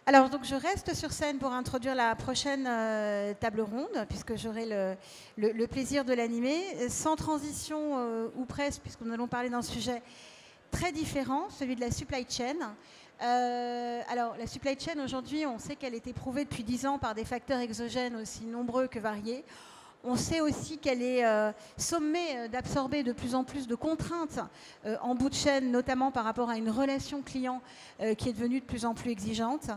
Alors, donc, je reste sur scène pour introduire la prochaine table ronde, puisque j'aurai le plaisir de l'animer, sans transition ou presque, puisque nous allons parler d'un sujet très différent, celui de la supply chain. Alors, la supply chain, aujourd'hui, on sait qu'elle est éprouvée depuis 10 ans par des facteurs exogènes aussi nombreux que variés. On sait aussi qu'elle est sommée d'absorber de plus en plus de contraintes en bout de chaîne, notamment par rapport à une relation client qui est devenue de plus en plus exigeante.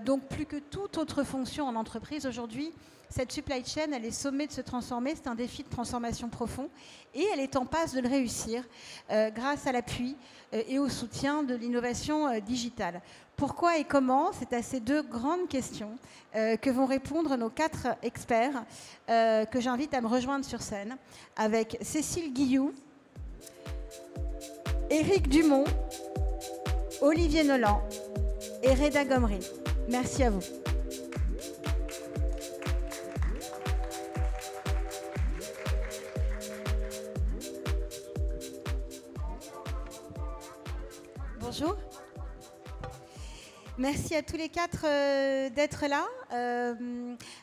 Donc plus que toute autre fonction en entreprise aujourd'hui, cette supply chain, elle est sommée de se transformer. C'est un défi de transformation profond et elle est en passe de le réussir grâce à l'appui et au soutien de l'innovation digitale. Pourquoi et comment? C'est à ces deux grandes questions que vont répondre nos 4 experts que j'invite à me rejoindre sur scène avec Cécile Guilloux, Éric Dumont, Olivier Nolan et Reda Gomri. Merci à vous. Bonjour. Merci à tous les 4 d'être là.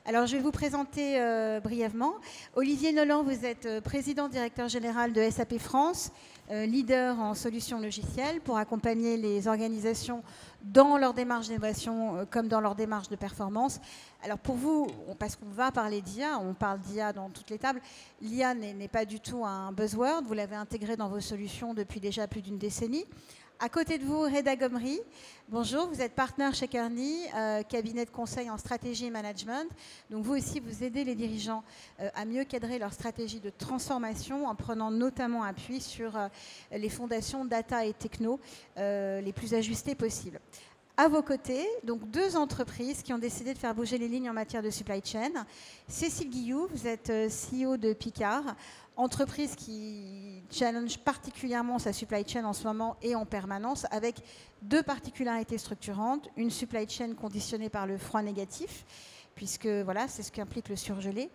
Alors, je vais vous présenter brièvement. Olivier Nolan, vous êtes président directeur général de SAP France, leader en solutions logicielles pour accompagner les organisations dans leur démarche d'innovation comme dans leur démarche de performance. Alors pour vous, parce qu'on va parler d'IA, on parle d'IA dans toutes les tables, l'IA n'est pas du tout un buzzword, vous l'avez intégré dans vos solutions depuis déjà plus d'une décennie. À côté de vous, Reda Gomri. Bonjour, vous êtes partenaire chez Kearney, cabinet de conseil en stratégie et management. Donc vous aussi, vous aidez les dirigeants à mieux cadrer leur stratégie de transformation en prenant notamment appui sur les fondations data et techno les plus ajustées possibles. À vos côtés, donc 2 entreprises qui ont décidé de faire bouger les lignes en matière de supply chain. Cécile Guilloux, vous êtes CEO de Picard, entreprise qui challenge particulièrement sa supply chain en ce moment et en permanence, avec 2 particularités structurantes. Une supply chain conditionnée par le froid négatif, puisque voilà, c'est ce qu'implique le surgelé.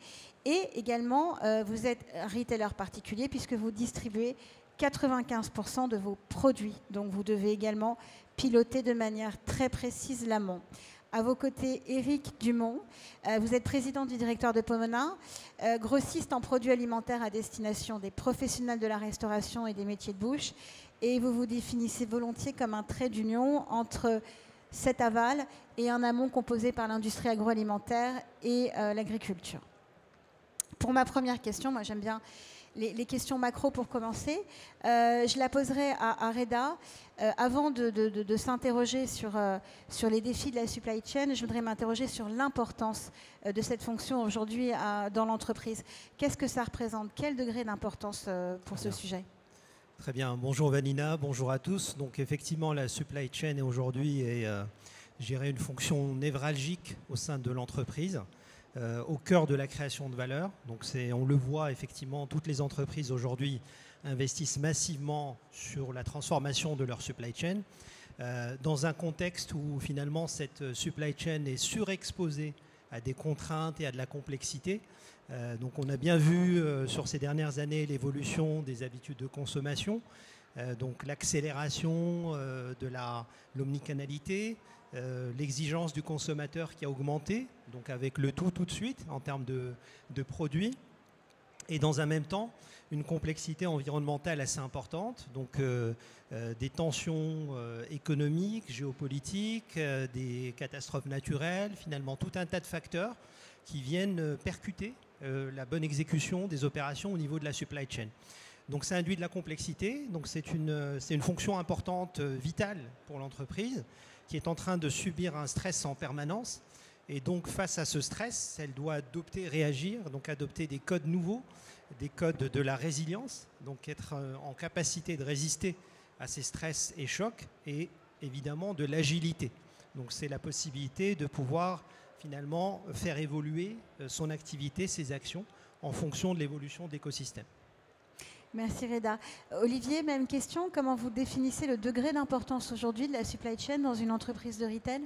Et également, vous êtes retailer particulier, puisque vous distribuez 95% de vos produits. Donc vous devez également piloter de manière très précise l'amont. À vos côtés, Éric Dumont. Vous êtes président du directeur de Pomona, grossiste en produits alimentaires à destination des professionnels de la restauration et des métiers de bouche. Et vous vous définissez volontiers comme un trait d'union entre cet aval et un amont composé par l'industrie agroalimentaire et l'agriculture. Pour ma première question, moi j'aime bien les questions macro pour commencer. Je la poserai à Reda. Avant de s'interroger sur les défis de la supply chain, je voudrais m'interroger sur l'importance de cette fonction aujourd'hui dans l'entreprise. Qu'est-ce que ça représente? Quel degré d'importance pour ce sujet? Très bien. Bonjour Vanina, bonjour à tous. Donc effectivement, la supply chain aujourd'hui est une fonction névralgique au sein de l'entreprise. Au cœur de la création de valeur. Donc on le voit effectivement, toutes les entreprises aujourd'hui investissent massivement sur la transformation de leur supply chain dans un contexte où finalement cette supply chain est surexposée à des contraintes et à de la complexité. Donc on a bien vu sur ces dernières années l'évolution des habitudes de consommation, donc l'accélération de l'omnicanalité, l'exigence du consommateur qui a augmenté, donc avec le tout de suite en termes de produits, et dans un même temps une complexité environnementale assez importante, donc des tensions économiques, géopolitiques, des catastrophes naturelles, finalement tout un tas de facteurs qui viennent percuter la bonne exécution des opérations au niveau de la supply chain. Donc ça induit de la complexité, donc c'est une fonction importante, vitale pour l'entreprise, qui est en train de subir un stress en permanence. Et donc, face à ce stress, elle doit réagir, donc adopter des codes nouveaux, des codes de la résilience, donc être en capacité de résister à ces stress et chocs, et évidemment de l'agilité. Donc, c'est la possibilité de pouvoir finalement faire évoluer son activité, ses actions, en fonction de l'évolution de l'écosystème. Merci Reda. Olivier, même question. Comment vous définissez le degré d'importance aujourd'hui de la supply chain dans une entreprise de retail?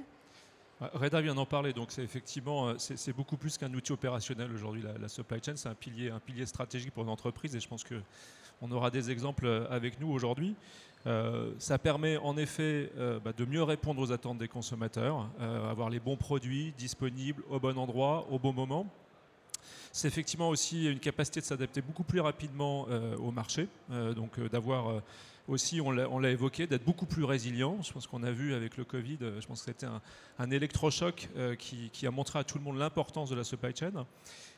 Reda vient d'en parler, donc c'est effectivement c'est beaucoup plus qu'un outil opérationnel aujourd'hui. La supply chain, c'est un pilier stratégique pour une entreprise, et je pense qu'on aura des exemples avec nous aujourd'hui. Ça permet en effet de mieux répondre aux attentes des consommateurs, avoir les bons produits disponibles au bon endroit, au bon moment. C'est effectivement aussi une capacité de s'adapter beaucoup plus rapidement au marché, donc d'avoir aussi, on l'a évoqué, d'être beaucoup plus résilient. Je pense qu'on a vu avec le Covid, je pense que c'était un électrochoc qui a montré à tout le monde l'importance de la supply chain.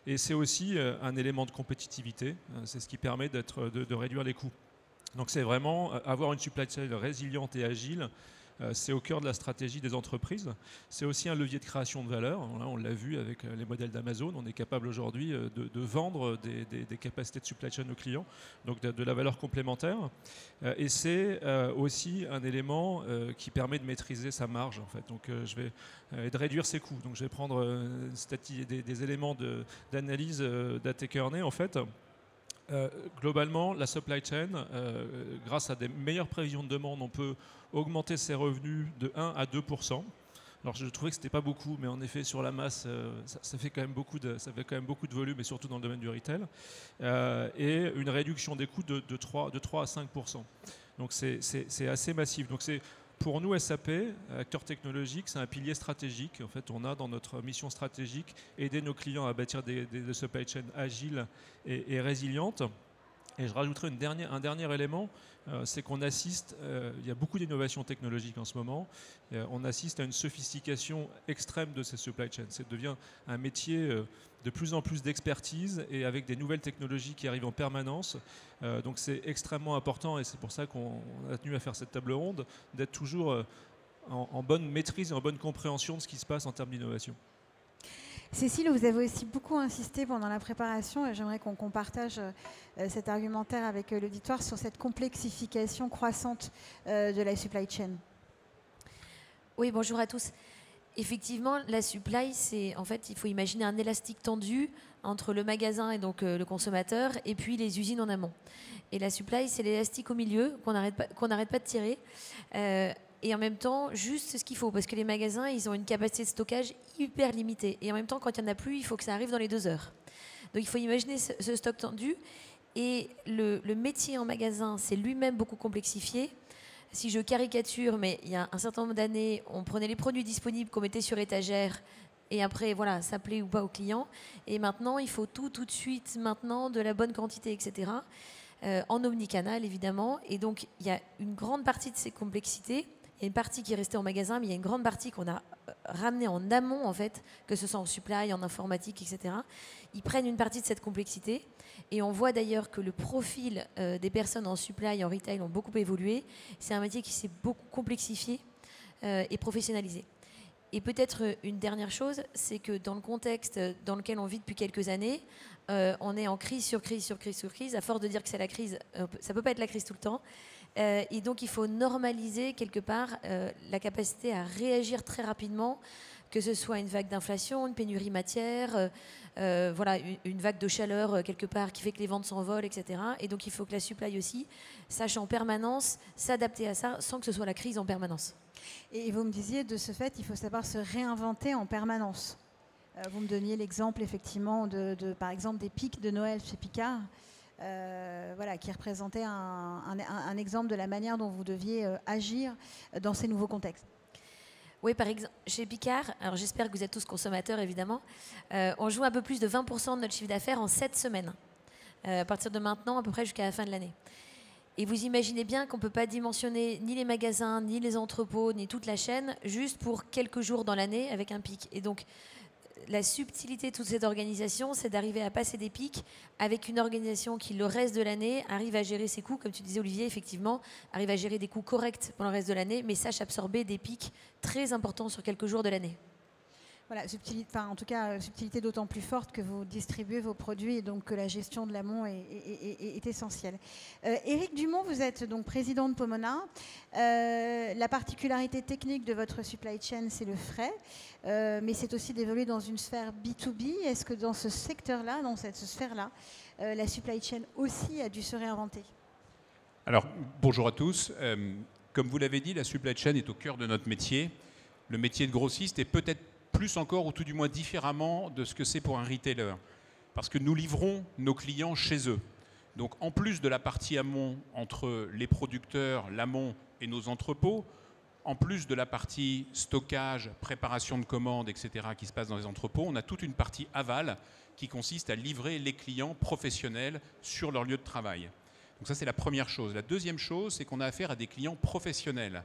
Et c'est aussi un élément de compétitivité, c'est ce qui permet de réduire les coûts. Donc c'est vraiment avoir une supply chain résiliente et agile. C'est au cœur de la stratégie des entreprises. C'est aussi un levier de création de valeur. On l'a vu avec les modèles d'Amazon. On est capable aujourd'hui de vendre des capacités de supply chain aux clients, donc de la valeur complémentaire. Et c'est aussi un élément qui permet de maîtriser sa marge, en fait. Donc, et de réduire ses coûts. Donc je vais prendre des éléments d'analyse d'A.T. Kearney, en fait. Globalement, la supply chain, grâce à des meilleures prévisions de demande, on peut augmenter ses revenus de 1 à 2%. Alors je trouvais que ce n'était pas beaucoup, mais en effet sur la masse, ça fait quand même beaucoup de volume, et surtout dans le domaine du retail, et une réduction des coûts de 3 à 5%. Donc c'est assez massif. Donc pour nous, SAP, acteur technologique, c'est un pilier stratégique. En fait, on a dans notre mission stratégique aider nos clients à bâtir des supply chains agiles et résilientes. Et je rajouterai un dernier élément, c'est qu'on assiste, il y a beaucoup d'innovations technologiques en ce moment, on assiste à une sophistication extrême de ces supply chains. Ça devient un métier de plus en plus d'expertise et avec des nouvelles technologies qui arrivent en permanence. Donc c'est extrêmement important, et c'est pour ça qu'on a tenu à faire cette table ronde, d'être toujours en bonne maîtrise et en bonne compréhension de ce qui se passe en termes d'innovation. Cécile, vous avez aussi beaucoup insisté pendant la préparation, et j'aimerais qu'on partage cet argumentaire avec l'auditoire sur cette complexification croissante de la supply chain. Oui, bonjour à tous. Effectivement, la supply, en fait, il faut imaginer un élastique tendu entre le magasin et donc le consommateur, et puis les usines en amont. Et la supply, c'est l'élastique au milieu qu'on n'arrête pas de tirer. Et en même temps, juste ce qu'il faut, parce que les magasins, ils ont une capacité de stockage hyper limitée. Et en même temps, quand il n'y en a plus, il faut que ça arrive dans les 2 heures. Donc il faut imaginer ce stock tendu. Et le métier en magasin, c'est lui-même beaucoup complexifié. Si je caricature, mais il y a un certain nombre d'années, on prenait les produits disponibles qu'on mettait sur étagère, et après, voilà, ça plaît ou pas aux clients. Et maintenant, il faut tout de suite, maintenant, de la bonne quantité, etc. En omnicanal, évidemment. Et donc, il y a une grande partie de ces complexités. Il y a une partie qui est restée en magasin, mais il y a une grande partie qu'on a ramenée en amont, en fait, que ce soit en supply, en informatique, etc. Ils prennent une partie de cette complexité. Et on voit d'ailleurs que le profil des personnes en supply, en retail, ont beaucoup évolué. C'est un métier qui s'est beaucoup complexifié et professionnalisé. Et peut-être une dernière chose, c'est que dans le contexte dans lequel on vit depuis quelques années, on est en crise sur crise sur crise sur crise. À force de dire que c'est la crise, ça ne peut pas être la crise tout le temps. Et donc, il faut normaliser quelque part la capacité à réagir très rapidement, que ce soit une vague d'inflation, une pénurie matière, voilà, une vague de chaleur quelque part qui fait que les ventes s'envolent, etc. Et donc, il faut que la supply aussi sache en permanence s'adapter à ça sans que ce soit la crise en permanence. Et vous me disiez, de ce fait, il faut savoir se réinventer en permanence. Vous me donniez l'exemple, effectivement, par exemple, des pics de Noël chez Picard. Voilà, qui représentait un exemple de la manière dont vous deviez agir dans ces nouveaux contextes. Oui, par exemple, chez Picard, alors j'espère que vous êtes tous consommateurs, évidemment, on joue un peu plus de 20% de notre chiffre d'affaires en 7 semaines, à partir de maintenant, à peu près jusqu'à la fin de l'année. Et vous imaginez bien qu'on ne peut pas dimensionner ni les magasins, ni les entrepôts, ni toute la chaîne, juste pour quelques jours dans l'année avec un pic. Et donc, la subtilité de toute cette organisation, c'est d'arriver à passer des pics avec une organisation qui, le reste de l'année, arrive à gérer ses coûts, comme tu disais Olivier, effectivement, arrive à gérer des coûts corrects pendant le reste de l'année, mais sache absorber des pics très importants sur quelques jours de l'année. Voilà, en tout cas, subtilité d'autant plus forte que vous distribuez vos produits et donc que la gestion de l'amont est essentielle. Éric Dumont, vous êtes donc président de Pomona. La particularité technique de votre supply chain, c'est le frais, mais c'est aussi d'évoluer dans une sphère B2B. Est-ce que dans ce secteur-là, dans cette sphère-là, la supply chain aussi a dû se réinventer? Alors, bonjour à tous. Comme vous l'avez dit, la supply chain est au cœur de notre métier. Le métier de grossiste est peut-être plus encore, ou tout du moins différemment de ce que c'est pour un retailer. Parce que nous livrons nos clients chez eux. Donc en plus de la partie amont entre les producteurs, l'amont et nos entrepôts, en plus de la partie stockage, préparation de commandes, etc., qui se passe dans les entrepôts, on a toute une partie aval qui consiste à livrer les clients professionnels sur leur lieu de travail. Donc ça, c'est la première chose. La deuxième chose, c'est qu'on a affaire à des clients professionnels,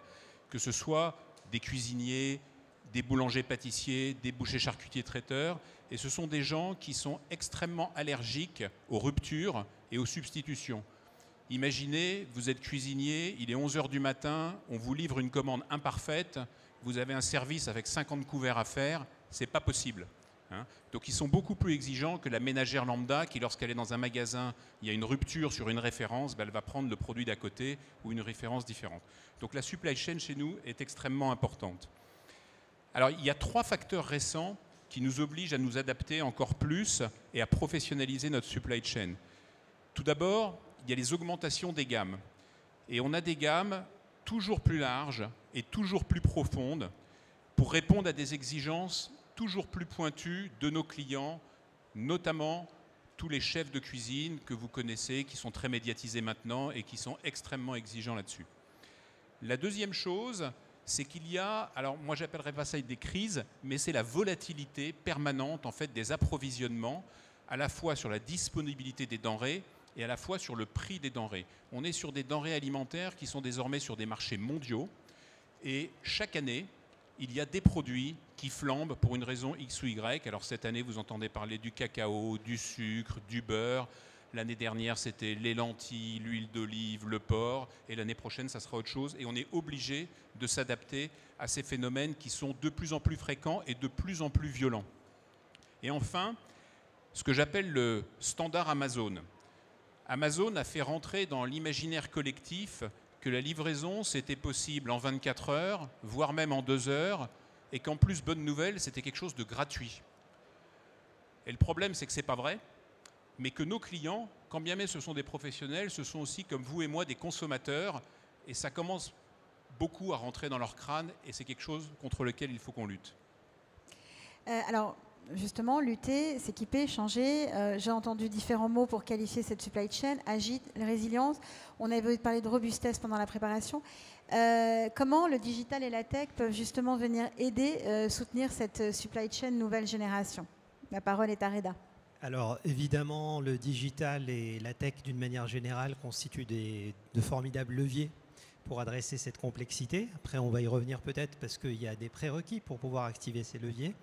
que ce soit des cuisiniers, des boulangers-pâtissiers, des bouchers-charcutiers traiteurs, et ce sont des gens qui sont extrêmement allergiques aux ruptures et aux substitutions. Imaginez, vous êtes cuisinier, il est 11 h du matin, on vous livre une commande imparfaite, vous avez un service avec 50 couverts à faire, c'est pas possible. Donc ils sont beaucoup plus exigeants que la ménagère lambda qui, lorsqu'elle est dans un magasin, il y a une rupture sur une référence, elle va prendre le produit d'à côté ou une référence différente. Donc la supply chain chez nous est extrêmement importante. Alors il y a 3 facteurs récents qui nous obligent à nous adapter encore plus et à professionnaliser notre supply chain. Tout d'abord, il y a les augmentations des gammes. Et on a des gammes toujours plus larges et toujours plus profondes pour répondre à des exigences toujours plus pointues de nos clients, notamment tous les chefs de cuisine que vous connaissez, qui sont très médiatisés maintenant et qui sont extrêmement exigeants là-dessus. La deuxième chose, c'est qu'il y a, alors moi j'appellerais pas ça des crises, mais c'est la volatilité permanente en fait des approvisionnements, à la fois sur la disponibilité des denrées et à la fois sur le prix des denrées. On est sur des denrées alimentaires qui sont désormais sur des marchés mondiaux et chaque année, il y a des produits qui flambent pour une raison X ou Y. Alors cette année, vous entendez parler du cacao, du sucre, du beurre. L'année dernière, c'était les lentilles, l'huile d'olive, le porc. Et l'année prochaine, ça sera autre chose. Et on est obligé de s'adapter à ces phénomènes qui sont de plus en plus fréquents et de plus en plus violents. Et enfin, ce que j'appelle le standard Amazon. Amazon a fait rentrer dans l'imaginaire collectif que la livraison, c'était possible en 24 heures, voire même en 2 heures, et qu'en plus, bonne nouvelle, c'était quelque chose de gratuit. Et le problème, c'est que ce n'est pas vrai, mais que nos clients, quand bien même ce sont des professionnels, ce sont aussi, comme vous et moi, des consommateurs, et ça commence beaucoup à rentrer dans leur crâne, et c'est quelque chose contre lequel il faut qu'on lutte. Alors, justement, lutter, s'équiper, changer. J'ai entendu différents mots pour qualifier cette supply chain. Agile, résilience. On avait parlé de robustesse pendant la préparation. Comment le digital et la tech peuvent justement venir aider, soutenir cette supply chain nouvelle génération? La parole est à Reda. Alors évidemment, le digital et la tech d'une manière générale constituent de formidables leviers pour adresser cette complexité. Après, on va y revenir peut-être parce qu'il y a des prérequis pour pouvoir activer ces leviers.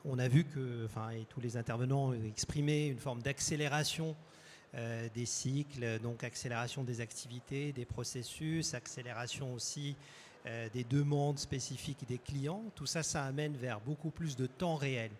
On a vu que, et tous les intervenants ont exprimé une forme d'accélération des cycles, donc accélération des activités, des processus, accélération aussi des demandes spécifiques des clients. Tout ça, ça amène vers beaucoup plus de temps réel.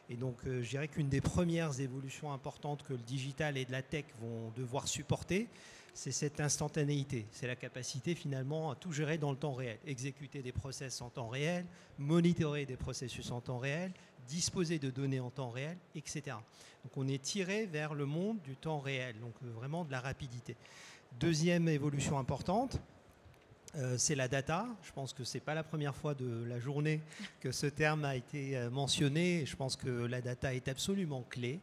Et donc, je dirais qu'une des premières évolutions importantes que le digital et de la tech vont devoir supporter, c'est cette instantanéité. C'est la capacité finalement à tout gérer dans le temps réel. Exécuter des process en temps réel, monitorer des processus en temps réel, disposer de données en temps réel, etc. Donc on est tiré vers le monde du temps réel, donc vraiment de la rapidité. Deuxième évolution importante, c'est la data. Je pense que ce n'est pas la première fois de la journée que ce terme a été mentionné. Je pense que la data est absolument clé.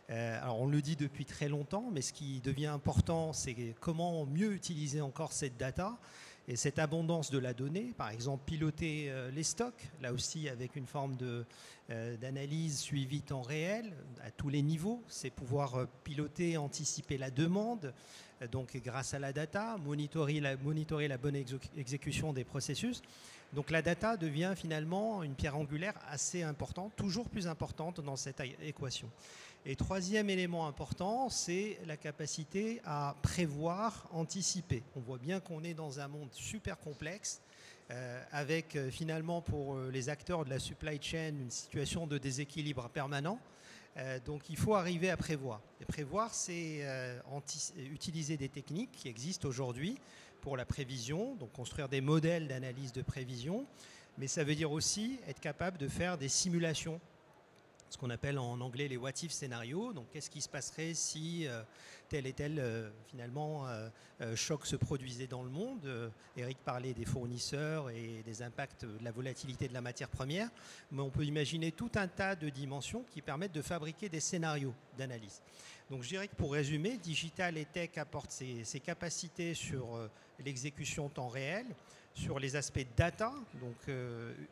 Alors on le dit depuis très longtemps, mais ce qui devient important, c'est comment mieux utiliser encore cette data et cette abondance de la donnée. Par exemple, piloter les stocks, là aussi avec une forme d'analyse suivie temps réel à tous les niveaux. C'est pouvoir piloter, anticiper la demande, donc grâce à la data, monitorer la bonne exécution des processus. Donc la data devient finalement une pierre angulaire assez importante, toujours plus importante dans cette équation. Et troisième élément important, c'est la capacité à prévoir, anticiper. On voit bien qu'on est dans un monde super complexe, avec finalement pour les acteurs de la supply chain une situation de déséquilibre permanent. Donc il faut arriver à prévoir. Et prévoir, c'est utiliser des techniques qui existent aujourd'hui pour la prévision, donc construire des modèles d'analyse de prévision, mais ça veut dire aussi être capable de faire des simulations, ce qu'on appelle en anglais les what-if scénarios. Donc qu'est-ce qui se passerait si tel et tel choc se produisait dans le monde. Eric parlait des fournisseurs et des impacts de la volatilité de la matière première, mais on peut imaginer tout un tas de dimensions qui permettent de fabriquer des scénarios d'analyse. Donc je dirais que pour résumer, Digital et Tech apportent ses capacités sur l'exécution temps réel, sur les aspects data, donc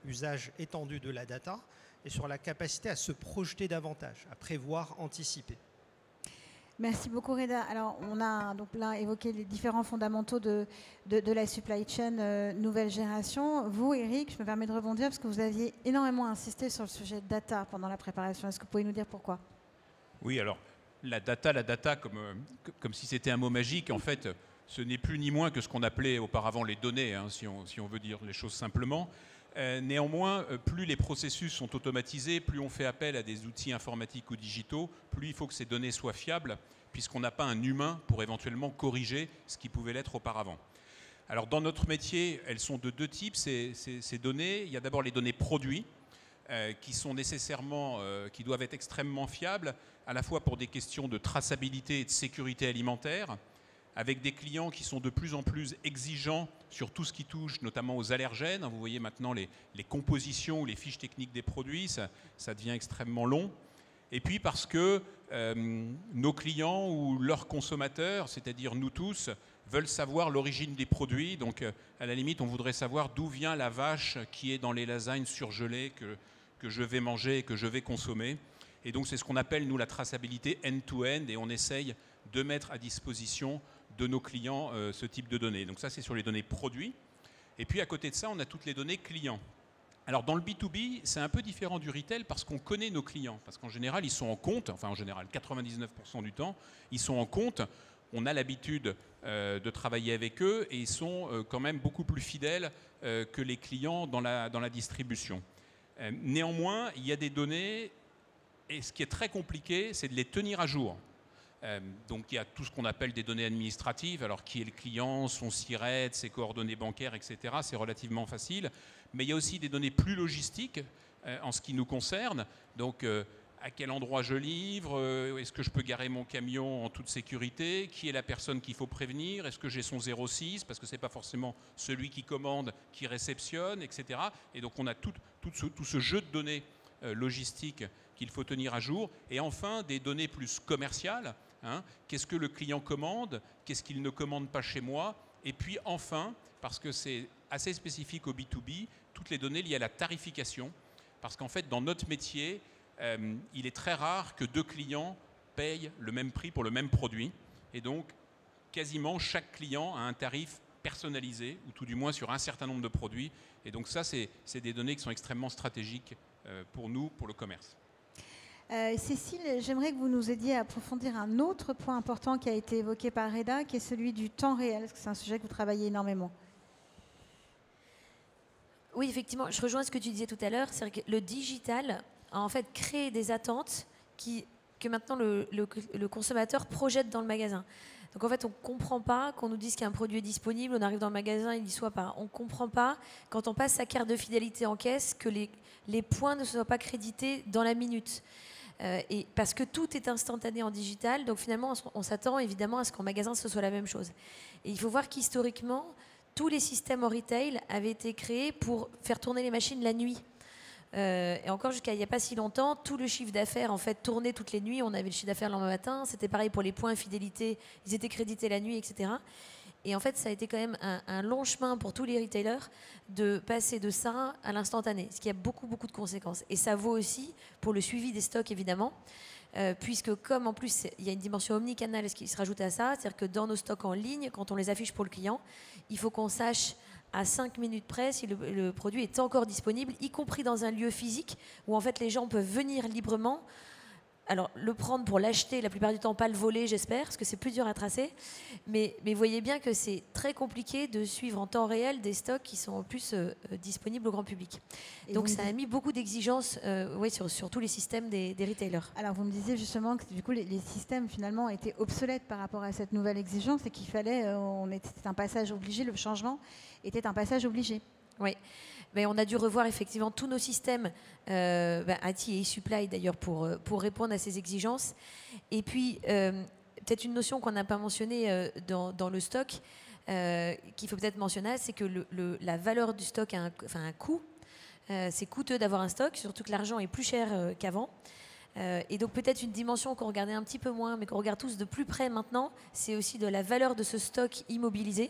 usage étendu de la data, et sur la capacité à se projeter davantage, à prévoir, anticiper. Merci beaucoup Reda. Alors on a donc là évoqué les différents fondamentaux de la supply chain nouvelle génération. Vous Eric, je me permets de rebondir parce que vous aviez énormément insisté sur le sujet de data pendant la préparation. Est-ce que vous pouvez nous dire pourquoi? Oui, alors la data comme si c'était un mot magique, en fait ce n'est plus ni moins que ce qu'on appelait auparavant les données, hein, si on veut dire les choses simplement. Néanmoins, plus les processus sont automatisés, plus on fait appel à des outils informatiques ou digitaux, plus il faut que ces données soient fiables, puisqu'on n'a pas un humain pour éventuellement corriger ce qui pouvait l'être auparavant. Alors dans notre métier, elles sont de deux types, ces données. Il y a d'abord les données produits, qui sont nécessairement, qui doivent être extrêmement fiables, à la fois pour des questions de traçabilité et de sécurité alimentaire, avec des clients qui sont de plus en plus exigeants sur tout ce qui touche notamment aux allergènes. Vous voyez maintenant les compositions ou les fiches techniques des produits, ça devient extrêmement long. Et puis parce que nos clients ou leurs consommateurs, c'est-à-dire nous tous, veulent savoir l'origine des produits. Donc à la limite, on voudrait savoir d'où vient la vache qui est dans les lasagnes surgelées que je vais manger et que je vais consommer. Et donc c'est ce qu'on appelle, nous, la traçabilité end-to-end, et on essaye de mettre à disposition de nos clients ce type de données. Donc ça, c'est sur les données produits. Et puis à côté de ça, on a toutes les données clients. Alors dans le B2B, c'est un peu différent du retail parce qu'on connaît nos clients. Parce qu'en général, ils sont en compte, enfin en général, 99% du temps, ils sont en compte. On a l'habitude de travailler avec eux et ils sont quand même beaucoup plus fidèles que les clients dans la distribution. Néanmoins, il y a des données, et ce qui est très compliqué, c'est de les tenir à jour. Donc il y a tout ce qu'on appelle des données administratives, alors qui est le client, son SIRET, ses coordonnées bancaires, etc. C'est relativement facile. Mais il y a aussi des données plus logistiques en ce qui nous concerne. Donc à quel endroit je livre, est-ce que je peux garer mon camion en toute sécurité, qui est la personne qu'il faut prévenir, est-ce que j'ai son 06, parce que ce n'est pas forcément celui qui commande qui réceptionne, etc. Et donc on a tout ce jeu de données logistiques qu'il faut tenir à jour. Et enfin, des données plus commerciales. Qu'est-ce que le client commande? Qu'est-ce qu'il ne commande pas chez moi? Et puis enfin, parce que c'est assez spécifique au B2B, toutes les données liées à la tarification. Parce qu'en fait, dans notre métier, il est très rare que deux clients payent le même prix pour le même produit. Et donc, quasiment chaque client a un tarif personnalisé, ou tout du moins sur un certain nombre de produits. Et donc ça, c'est des données qui sont extrêmement stratégiques pour nous, pour le commerce. Cécile, j'aimerais que vous nous aidiez à approfondir un autre point important qui a été évoqué par Reda, qui est celui du temps réel, parce que c'est un sujet que vous travaillez énormément. Oui, effectivement, je rejoins ce que tu disais tout à l'heure, c'est que le digital a en fait créé des attentes que maintenant le consommateur projette dans le magasin. Donc en fait, on ne comprend pas qu'on nous dise qu'un produit est disponible, on arrive dans le magasin, il n'y soit pas. On ne comprend pas, quand on passe sa carte de fidélité en caisse, que les points ne soient pas crédités dans la minute. Et parce que tout est instantané en digital, donc finalement, on s'attend évidemment à ce qu'en magasin, ce soit la même chose. Et il faut voir qu'historiquement, tous les systèmes en retail avaient été créés pour faire tourner les machines la nuit. Et encore jusqu'à il n'y a pas si longtemps, tout le chiffre d'affaires en fait tournait toutes les nuits. On avait le chiffre d'affaires le lendemain matin. C'était pareil pour les points fidélité. Ils étaient crédités la nuit, etc. Et en fait, ça a été quand même un long chemin pour tous les retailers de passer de ça à l'instantané, ce qui a beaucoup, beaucoup de conséquences. Et ça vaut aussi pour le suivi des stocks, évidemment, puisque comme en plus, il y a une dimension omnicanale qui se rajoute à ça, c'est-à-dire que dans nos stocks en ligne, quand on les affiche pour le client, il faut qu'on sache à 5 minutes près si le produit est encore disponible, y compris dans un lieu physique où en fait les gens peuvent venir librement. Alors, le prendre pour l'acheter, la plupart du temps, pas le voler, j'espère, parce que c'est plus dur à tracer. Mais voyez bien que c'est très compliqué de suivre en temps réel des stocks qui sont en plus disponibles au grand public. Et donc, ça a mis beaucoup d'exigences sur tous les systèmes des retailers. Alors, vous me disiez justement que du coup, les systèmes, finalement, étaient obsolètes par rapport à cette nouvelle exigence et qu'il fallait, c'était un passage obligé, le changement était un passage obligé. Oui. Mais on a dû revoir effectivement tous nos systèmes, IT et supply d'ailleurs, pour répondre à ces exigences. Et puis, peut-être une notion qu'on n'a pas mentionnée dans le stock, qu'il faut peut-être mentionner, c'est que la valeur du stock a un coût. C'est coûteux d'avoir un stock, surtout que l'argent est plus cher qu'avant. Et donc peut-être une dimension qu'on regardait un petit peu moins, mais qu'on regarde tous de plus près maintenant, c'est aussi de la valeur de ce stock immobilisé.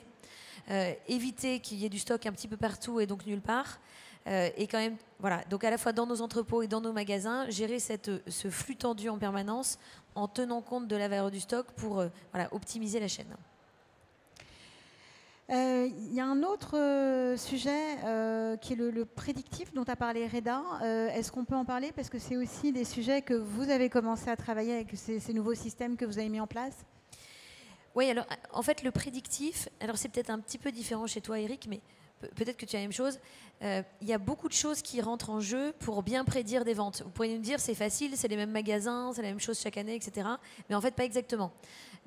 Éviter qu'il y ait du stock un petit peu partout et donc nulle part. Et quand même, voilà, donc à la fois dans nos entrepôts et dans nos magasins, gérer ce flux tendu en permanence en tenant compte de la valeur du stock pour optimiser la chaîne. Il y a un autre sujet qui est le prédictif dont a parlé Reda. Est-ce qu'on peut en parler? Parce que c'est aussi des sujets que vous avez commencé à travailler avec ces nouveaux systèmes que vous avez mis en place. Oui, alors en fait le prédictif, alors c'est peut-être un petit peu différent chez toi Eric, mais peut-être que tu as la même chose. Il y a beaucoup de choses qui rentrent en jeu pour bien prédire des ventes. Vous pourriez nous dire c'est facile, c'est les mêmes magasins, c'est la même chose chaque année, etc. Mais en fait pas exactement.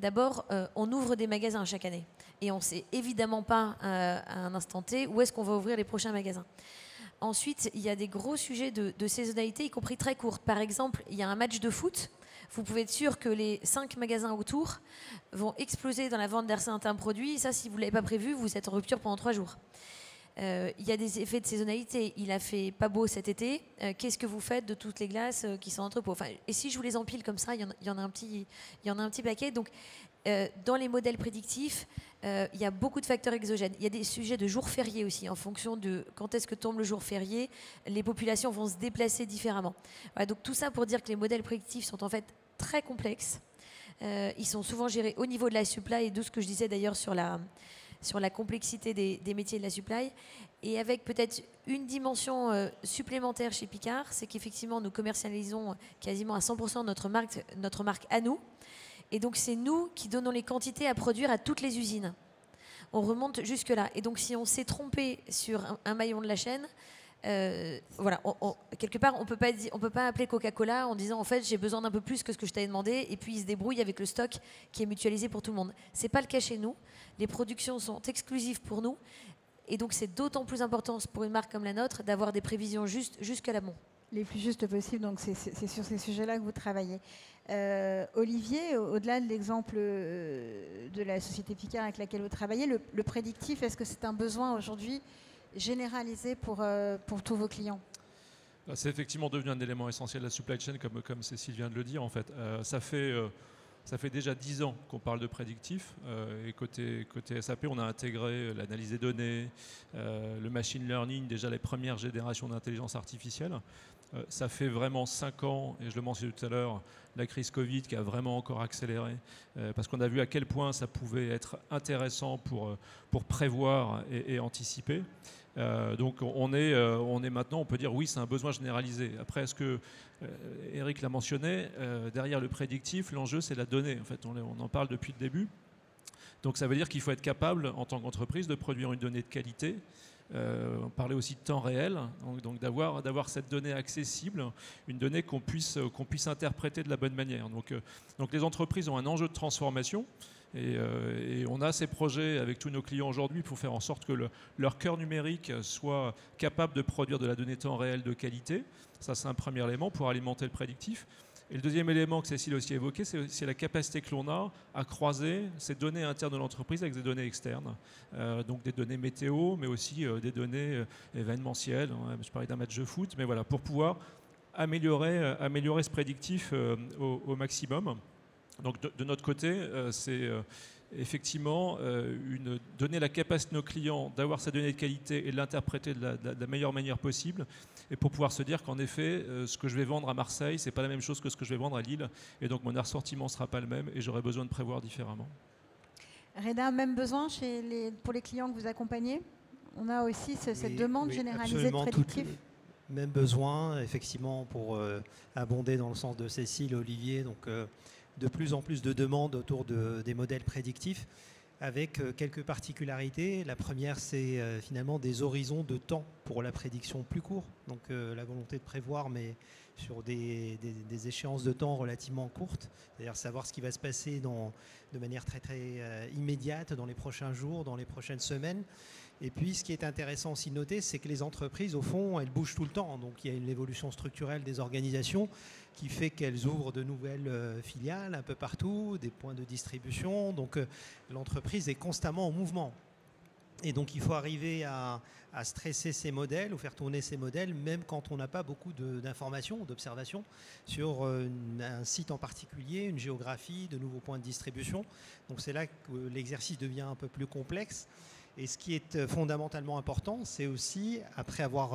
D'abord, on ouvre des magasins chaque année et on ne sait évidemment pas à un instant T où est-ce qu'on va ouvrir les prochains magasins. Ensuite, il y a des gros sujets de saisonnalité, y compris très courtes. Par exemple, il y a un match de foot. Vous pouvez être sûr que les 5 magasins autour vont exploser dans la vente d'un certain produit. Et ça, si vous ne l'avez pas prévu, vous êtes en rupture pendant 3 jours. Il y a des effets de saisonnalité. Il a fait pas beau cet été. Qu'est-ce que vous faites de toutes les glaces qui sont en entrepôt? Et si je vous les empile comme ça, il y en a un petit paquet. Donc, dans les modèles prédictifs, il y a beaucoup de facteurs exogènes. Il y a des sujets de jours fériés aussi. En fonction de quand est-ce que tombe le jour férié, les populations vont se déplacer différemment. Voilà, donc tout ça pour dire que les modèles prédictifs sont en fait très complexes. Ils sont souvent gérés au niveau de la supply, et d'où ce que je disais d'ailleurs sur la complexité des métiers de la supply. Et avec peut-être une dimension supplémentaire chez Picard, c'est qu'effectivement nous commercialisons quasiment à 100% notre marque à nous. Et donc c'est nous qui donnons les quantités à produire à toutes les usines. On remonte jusque-là. Et donc si on s'est trompé sur un maillon de la chaîne, voilà, quelque part on peut pas appeler Coca-Cola en disant en fait j'ai besoin d'un peu plus que ce que je t'avais demandé, et puis ils se débrouillent avec le stock qui est mutualisé pour tout le monde. C'est pas le cas chez nous. Les productions sont exclusives pour nous, et donc c'est d'autant plus important pour une marque comme la nôtre d'avoir des prévisions justes jusqu'à l'amont. Les plus justes possibles, donc c'est sur ces sujets-là que vous travaillez. Olivier, au-delà de l'exemple de la société Picard avec laquelle vous travaillez, le prédictif, est-ce que c'est un besoin aujourd'hui généralisé pour tous vos clients? C'est effectivement devenu un élément essentiel de la supply chain, comme Cécile vient de le dire en fait. Ça fait déjà 10 ans qu'on parle de prédictif, et côté SAP, on a intégré l'analyse des données, le machine learning, déjà les premières générations d'intelligence artificielle. Ça fait vraiment 5 ans, et je le mentionnais tout à l'heure, la crise Covid qui a vraiment encore accéléré, parce qu'on a vu à quel point ça pouvait être intéressant pour prévoir et anticiper. Donc on est maintenant, on peut dire oui, c'est un besoin généralisé. Après, est-ce que Eric l'a mentionné, derrière le prédictif, l'enjeu c'est la donnée. En fait, on en parle depuis le début. Donc ça veut dire qu'il faut être capable, en tant qu'entreprise, de produire une donnée de qualité. On parlait aussi de temps réel, donc d'avoir cette donnée accessible, une donnée qu'on puisse interpréter de la bonne manière. Donc les entreprises ont un enjeu de transformation. Et on a ces projets avec tous nos clients aujourd'hui pour faire en sorte que leur cœur numérique soit capable de produire de la donnée temps réel de qualité. Ça, c'est un premier élément pour alimenter le prédictif. Et le deuxième élément que Cécile a aussi évoqué, c'est la capacité que l'on a à croiser ces données internes de l'entreprise avec des données externes. Donc des données météo, mais aussi des données événementielles. Je parlais d'un match de foot, mais voilà, pour pouvoir améliorer ce prédictif au maximum. Donc de notre côté, c'est effectivement donner la capacité à nos clients d'avoir sa donnée de qualité et de l'interpréter de la meilleure manière possible, et pour pouvoir se dire qu'en effet, ce que je vais vendre à Marseille, c'est pas la même chose que ce que je vais vendre à Lille, et donc mon assortiment sera pas le même, et j'aurai besoin de prévoir différemment. Reda, même besoin pour les clients que vous accompagnez? On a aussi cette demande généralisée de prédictif? Même besoin, effectivement, pour abonder dans le sens de Cécile, Olivier, donc de plus en plus de demandes autour des modèles prédictifs, avec quelques particularités. La première, c'est finalement des horizons de temps pour la prédiction plus courts, donc la volonté de prévoir, mais sur des échéances de temps relativement courtes, c'est-à-dire savoir ce qui va se passer de manière très très immédiate dans les prochains jours, dans les prochaines semaines. Et puis, ce qui est intéressant aussi de noter, c'est que les entreprises, au fond, elles bougent tout le temps. Donc, il y a une évolution structurelle des organisations qui fait qu'elles ouvrent de nouvelles filiales un peu partout, des points de distribution. Donc, l'entreprise est constamment en mouvement. Et donc il faut arriver à stresser ces modèles ou faire tourner ces modèles, même quand on n'a pas beaucoup d'informations, d'observations sur un site en particulier, une géographie, de nouveaux points de distribution. Donc c'est là que l'exercice devient un peu plus complexe. Et ce qui est fondamentalement important, c'est aussi, après avoir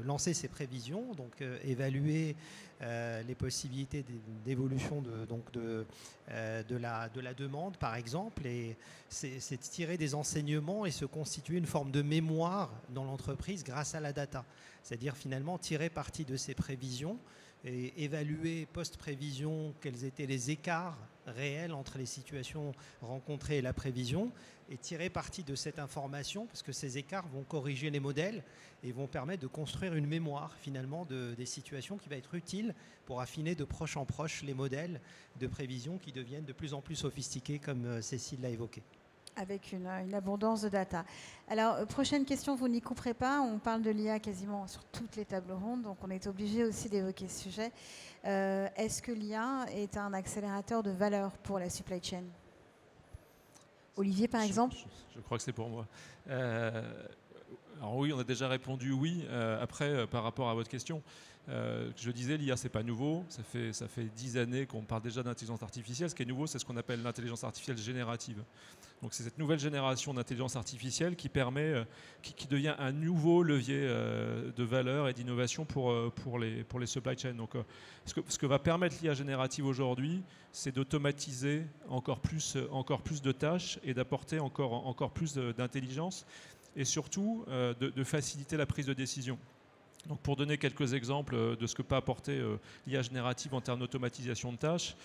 lancé ces prévisions, donc évaluer les possibilités d'évolution de la demande, par exemple, et c'est de tirer des enseignements et se constituer une forme de mémoire dans l'entreprise grâce à la data. C'est-à-dire finalement tirer parti de ces prévisions et évaluer post-prévision quels étaient les écarts réels entre les situations rencontrées et la prévision, et tirer parti de cette information, parce que ces écarts vont corriger les modèles et vont permettre de construire une mémoire finalement des situations qui va être utile pour affiner de proche en proche les modèles de prévision qui deviennent de plus en plus sophistiqués, comme Cécile l'a évoqué. Avec une abondance de data. Alors, prochaine question, vous n'y couperez pas. On parle de l'IA quasiment sur toutes les tables rondes, donc on est obligé aussi d'évoquer ce sujet. Est-ce que l'IA est un accélérateur de valeur pour la supply chain ? Olivier, par exemple ? Je crois que c'est pour moi. Alors oui, on a déjà répondu oui. Après, par rapport à votre question, je disais, l'IA, c'est pas nouveau. Ça fait 10 années qu'on parle déjà d'intelligence artificielle. Ce qui est nouveau, c'est ce qu'on appelle l'intelligence artificielle générative. Donc c'est cette nouvelle génération d'intelligence artificielle qui permet, qui devient un nouveau levier de valeur et d'innovation pour les supply chains. Donc ce que va permettre l'IA générative aujourd'hui, c'est d'automatiser encore plus de tâches et d'apporter encore plus d'intelligence et surtout de faciliter la prise de décision. Donc pour donner quelques exemples de ce que peut apporter l'IA générative en termes d'automatisation de tâches,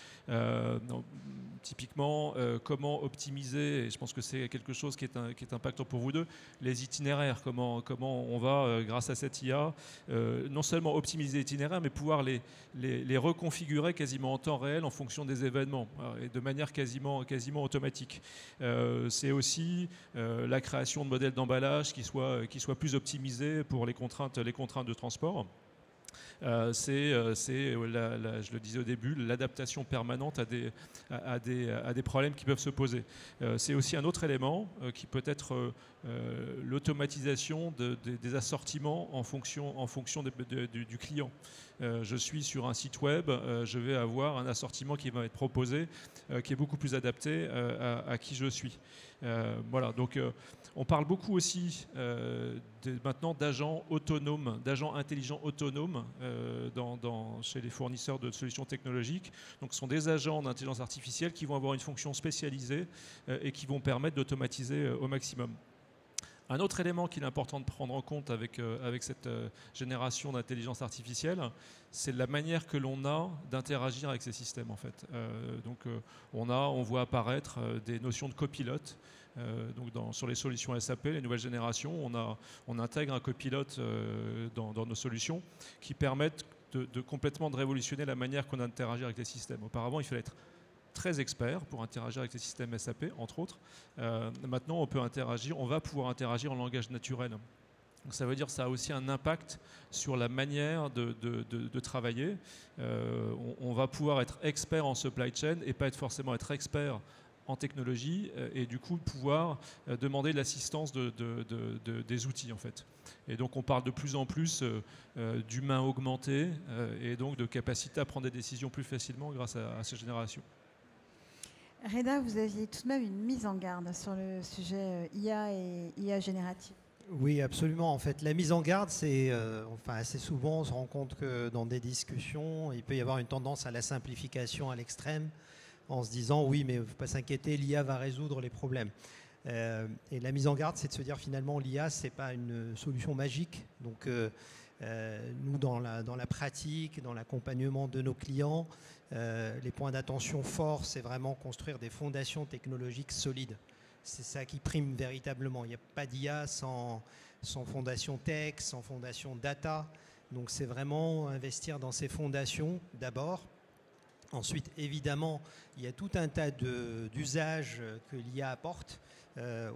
typiquement comment optimiser, et je pense que c'est quelque chose qui est impactant pour vous deux, les itinéraires, comment on va, grâce à cette IA, non seulement optimiser les itinéraires, mais pouvoir les reconfigurer quasiment en temps réel en fonction des événements, et de manière quasiment automatique. C'est aussi la création de modèles d'emballage qui soient plus optimisés pour les contraintes de transport. Je le disais au début, l'adaptation permanente à des problèmes qui peuvent se poser. C'est aussi un autre élément qui peut être l'automatisation des assortiments en fonction du client. Je suis sur un site web, je vais avoir un assortiment qui va être proposé, qui est beaucoup plus adapté à qui je suis. Voilà, donc on parle beaucoup aussi maintenant d'agents autonomes, d'agents intelligents autonomes chez les fournisseurs de solutions technologiques. Donc ce sont des agents d'intelligence artificielle qui vont avoir une fonction spécialisée et qui vont permettre d'automatiser au maximum. Un autre élément qu'il est important de prendre en compte avec cette génération d'intelligence artificielle, c'est la manière que l'on a d'interagir avec ces systèmes en fait. On voit apparaître des notions de copilote. Sur les solutions SAP, les nouvelles générations, on intègre un copilote dans nos solutions qui permettent de complètement de révolutionner la manière qu'on interagit avec les systèmes. Auparavant, il fallait être très expert pour interagir avec les systèmes SAP, entre autres. Maintenant, on va pouvoir interagir en langage naturel. Donc ça veut dire que ça a aussi un impact sur la manière de travailler. On va pouvoir être expert en supply chain et pas forcément être expert en technologie et du coup pouvoir demander l'assistance des outils en fait. Et donc on parle de plus en plus d'humains augmentés et donc de capacité à prendre des décisions plus facilement grâce à ces générations. Reda, vous aviez tout de même une mise en garde sur le sujet IA et IA générative. Oui, absolument. En fait, la mise en garde, c'est assez souvent, on se rend compte que dans des discussions, il peut y avoir une tendance à la simplification à l'extrême, en se disant oui, mais il ne faut pas s'inquiéter, l'IA va résoudre les problèmes. Et la mise en garde, c'est de se dire finalement l'IA, ce n'est pas une solution magique. Donc nous, dans la pratique, dans l'accompagnement de nos clients, les points d'attention forts, c'est vraiment construire des fondations technologiques solides. C'est ça qui prime véritablement. Il n'y a pas d'IA sans fondation tech, sans fondation data. Donc c'est vraiment investir dans ces fondations d'abord. Ensuite, évidemment, il y a tout un tas d'usages que l'IA apporte.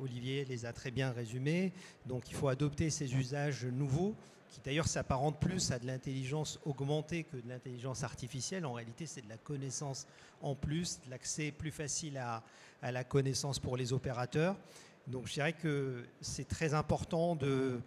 Olivier les a très bien résumés. Donc il faut adopter ces usages nouveaux, qui d'ailleurs s'apparentent plus à de l'intelligence augmentée que de l'intelligence artificielle. En réalité, c'est de la connaissance en plus, de l'accès plus facile à la connaissance pour les opérateurs. Donc je dirais que c'est très important de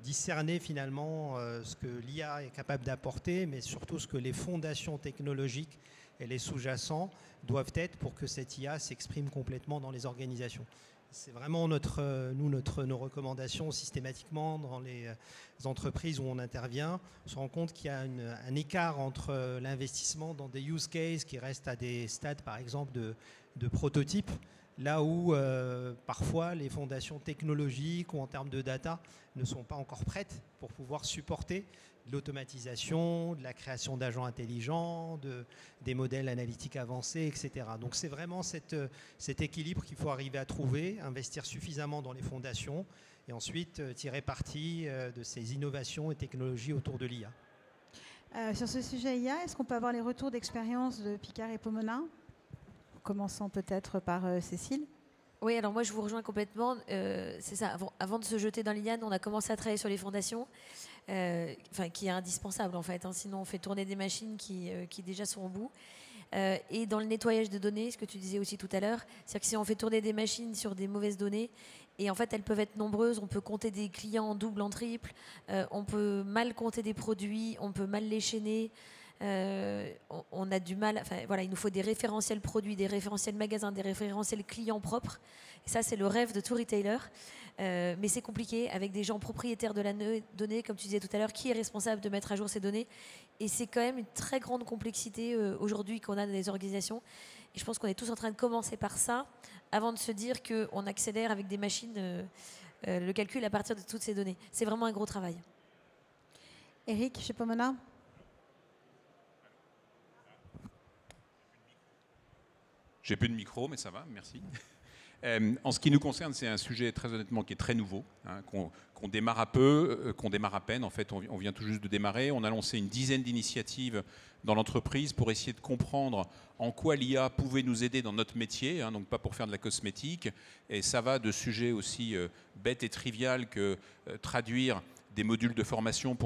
discerner finalement ce que l'IA est capable d'apporter, mais surtout ce que les fondations technologiques et les sous-jacents doivent être pour que cette IA s'exprime complètement dans les organisations. C'est vraiment nos recommandations systématiquement dans les entreprises où on intervient. On se rend compte qu'il y a un écart entre l'investissement dans des use cases qui restent à des stades, par exemple, de prototypes, là où parfois les fondations technologiques ou en termes de data ne sont pas encore prêtes pour pouvoir supporter de l'automatisation, de la création d'agents intelligents, des modèles analytiques avancés, etc. Donc c'est vraiment cet équilibre qu'il faut arriver à trouver, investir suffisamment dans les fondations et ensuite tirer parti de ces innovations et technologies autour de l'IA. Sur ce sujet IA, est-ce qu'on peut avoir les retours d'expérience de Picard et Pomona ? Commençons peut-être par Cécile. Oui, alors moi je vous rejoins complètement. C'est ça, avant de se jeter dans l'IA, on a commencé à travailler sur les fondations, qui est indispensable en fait, hein, sinon on fait tourner des machines qui déjà sont au bout. Et dans le nettoyage de données, ce que tu disais aussi tout à l'heure, c'est-à-dire que si on fait tourner des machines sur des mauvaises données, et en fait elles peuvent être nombreuses, on peut compter des clients en double, en triple, on peut mal compter des produits, on peut mal les chaîner. On a du mal, il nous faut des référentiels produits, des référentiels magasins, des référentiels clients propres. Et ça, c'est le rêve de tout retailer. Mais c'est compliqué avec des gens propriétaires de la donnée, comme tu disais tout à l'heure, qui est responsable de mettre à jour ces données. Et c'est quand même une très grande complexité aujourd'hui qu'on a dans les organisations. Et je pense qu'on est tous en train de commencer par ça, avant de se dire qu'on accélère avec des machines le calcul à partir de toutes ces données. C'est vraiment un gros travail. Eric, chez Pomona ? J'ai plus de micro, mais ça va, merci. En ce qui nous concerne, c'est un sujet très honnêtement qui est très nouveau, hein, qu'on démarre à peu, qu'on démarre à peine. En fait, on vient tout juste de démarrer. On a lancé une dizaine d'initiatives dans l'entreprise pour essayer de comprendre en quoi l'IA pouvait nous aider dans notre métier, hein, donc pas pour faire de la cosmétique. Et ça va de sujets aussi bêtes et triviales que traduire des modules de formation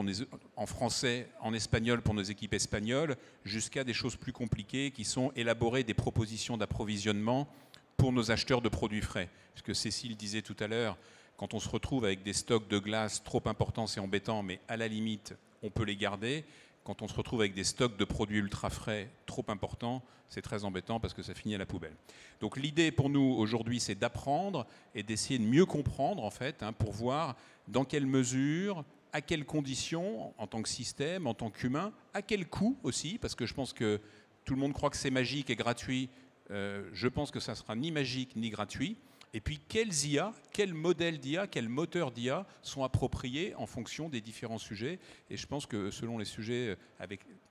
en français, en espagnol pour nos équipes espagnoles, jusqu'à des choses plus compliquées qui sont élaborer des propositions d'approvisionnement pour nos acheteurs de produits frais. Parce que Cécile disait tout à l'heure, quand on se retrouve avec des stocks de glace trop importants, c'est embêtant, mais à la limite, on peut les garder. Quand on se retrouve avec des stocks de produits ultra frais trop importants, c'est très embêtant parce que ça finit à la poubelle. Donc l'idée pour nous aujourd'hui, c'est d'apprendre et d'essayer de mieux comprendre en fait, hein, pour voir dans quelle mesure, à quelles conditions, en tant que système, en tant qu'humain, à quel coût aussi, parce que je pense que tout le monde croit que c'est magique et gratuit. Je pense que ça sera ni magique ni gratuit. Et puis, quels IA, quels modèles d'IA, quels moteurs d'IA sont appropriés en fonction des différents sujets. Et je pense que selon les sujets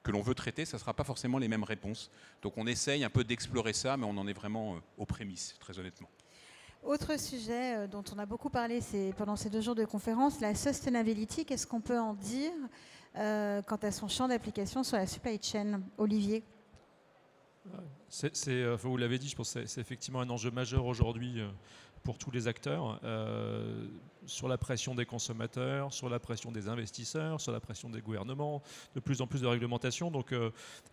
que l'on veut traiter, ça ne sera pas forcément les mêmes réponses. Donc on essaye un peu d'explorer ça, mais on en est vraiment aux prémices, très honnêtement. Autre sujet dont on a beaucoup parlé pendant ces 2 jours de conférence, la sustainability. Qu'est-ce qu'on peut en dire quant à son champ d'application sur la supply chain ? Olivier ? Vous l'avez dit, je pense que c'est effectivement un enjeu majeur aujourd'hui pour tous les acteurs, sur la pression des consommateurs, sur la pression des investisseurs, sur la pression des gouvernements, de plus en plus de réglementations. Donc,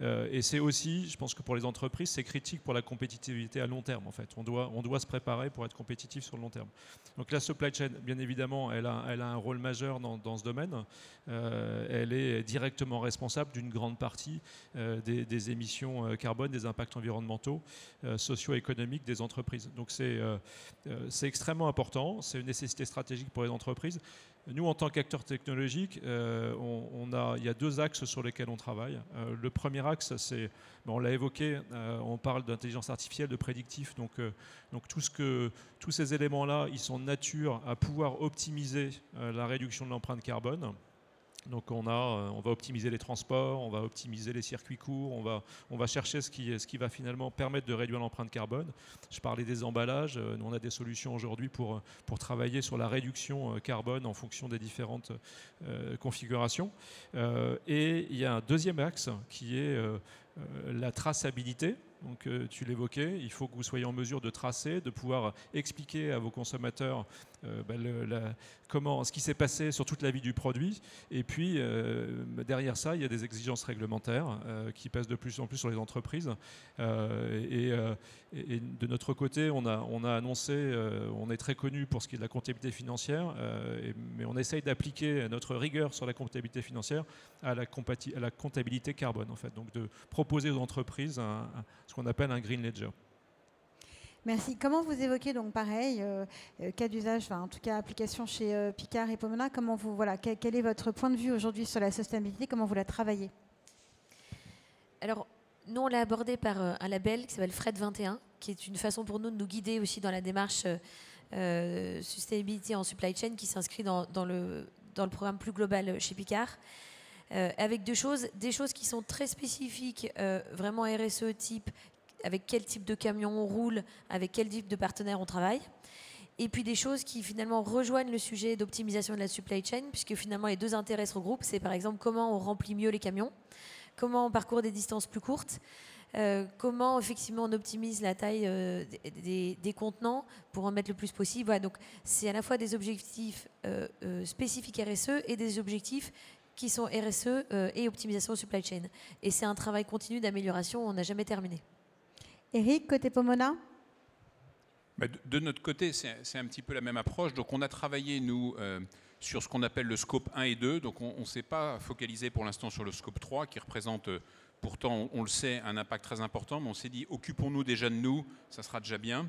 et c'est aussi, je pense que pour les entreprises, c'est critique pour la compétitivité à long terme. En fait, on doit se préparer pour être compétitif sur le long terme. Donc la supply chain, bien évidemment, elle a un rôle majeur dans ce domaine. Elle est directement responsable d'une grande partie des émissions carbone, des impacts environnementaux, socio-économiques des entreprises. Donc c'est extrêmement important, c'est une nécessité stratégique pour les entreprises. Nous, en tant qu'acteurs technologiques, il y a 2 axes sur lesquels on travaille. Le premier axe, on l'a évoqué, on parle d'intelligence artificielle, de prédictif. Donc tous ces éléments-là, ils sont de nature à pouvoir optimiser la réduction de l'empreinte carbone. Donc on va optimiser les transports, on va optimiser les circuits courts, on va chercher ce qui va finalement permettre de réduire l'empreinte carbone. Je parlais des emballages, nous on a des solutions aujourd'hui pour travailler sur la réduction carbone en fonction des différentes configurations. Et il y a un deuxième axe qui est la traçabilité. Donc tu l'évoquais, il faut que vous soyez en mesure de tracer, de pouvoir expliquer à vos consommateurs ce qui s'est passé sur toute la vie du produit. Et puis, derrière ça, il y a des exigences réglementaires qui pèsent de plus en plus sur les entreprises. Et de notre côté, on a annoncé, on est très connu pour ce qui est de la comptabilité financière, mais on essaye d'appliquer notre rigueur sur la comptabilité financière à la comptabilité carbone, en fait. Donc, de proposer aux entreprises ce qu'on appelle un Green Ledger. Merci. Comment vous évoquez, donc pareil, cas d'usage, en tout cas application chez Picard et Pomona, quel est votre point de vue aujourd'hui sur la sustainabilité, comment vous la travaillez? Alors, nous, on l'a abordé par un label qui s'appelle Fred 21, qui est une façon pour nous de nous guider aussi dans la démarche sustainability en supply chain qui s'inscrit dans le programme plus global chez Picard. Avec des choses qui sont très spécifiques, vraiment RSE type, avec quel type de camion on roule, avec quel type de partenaire on travaille. Et puis des choses qui finalement rejoignent le sujet d'optimisation de la supply chain, puisque finalement les deux intérêts se regroupent. C'est par exemple comment on remplit mieux les camions, comment on parcourt des distances plus courtes, comment effectivement on optimise la taille des contenants pour en mettre le plus possible. Voilà, donc c'est à la fois des objectifs spécifiques RSE et des objectifs qui sont RSE et optimisation supply chain. Et c'est un travail continu d'amélioration, on n'a jamais terminé. Eric, côté Pomona? De notre côté, c'est un petit peu la même approche. Donc on a travaillé, nous, sur ce qu'on appelle le scope 1 et 2. Donc on ne s'est pas focalisé pour l'instant sur le scope 3, qui représente, pourtant, on le sait, un impact très important. Mais on s'est dit, occupons-nous déjà de nous, ça sera déjà bien.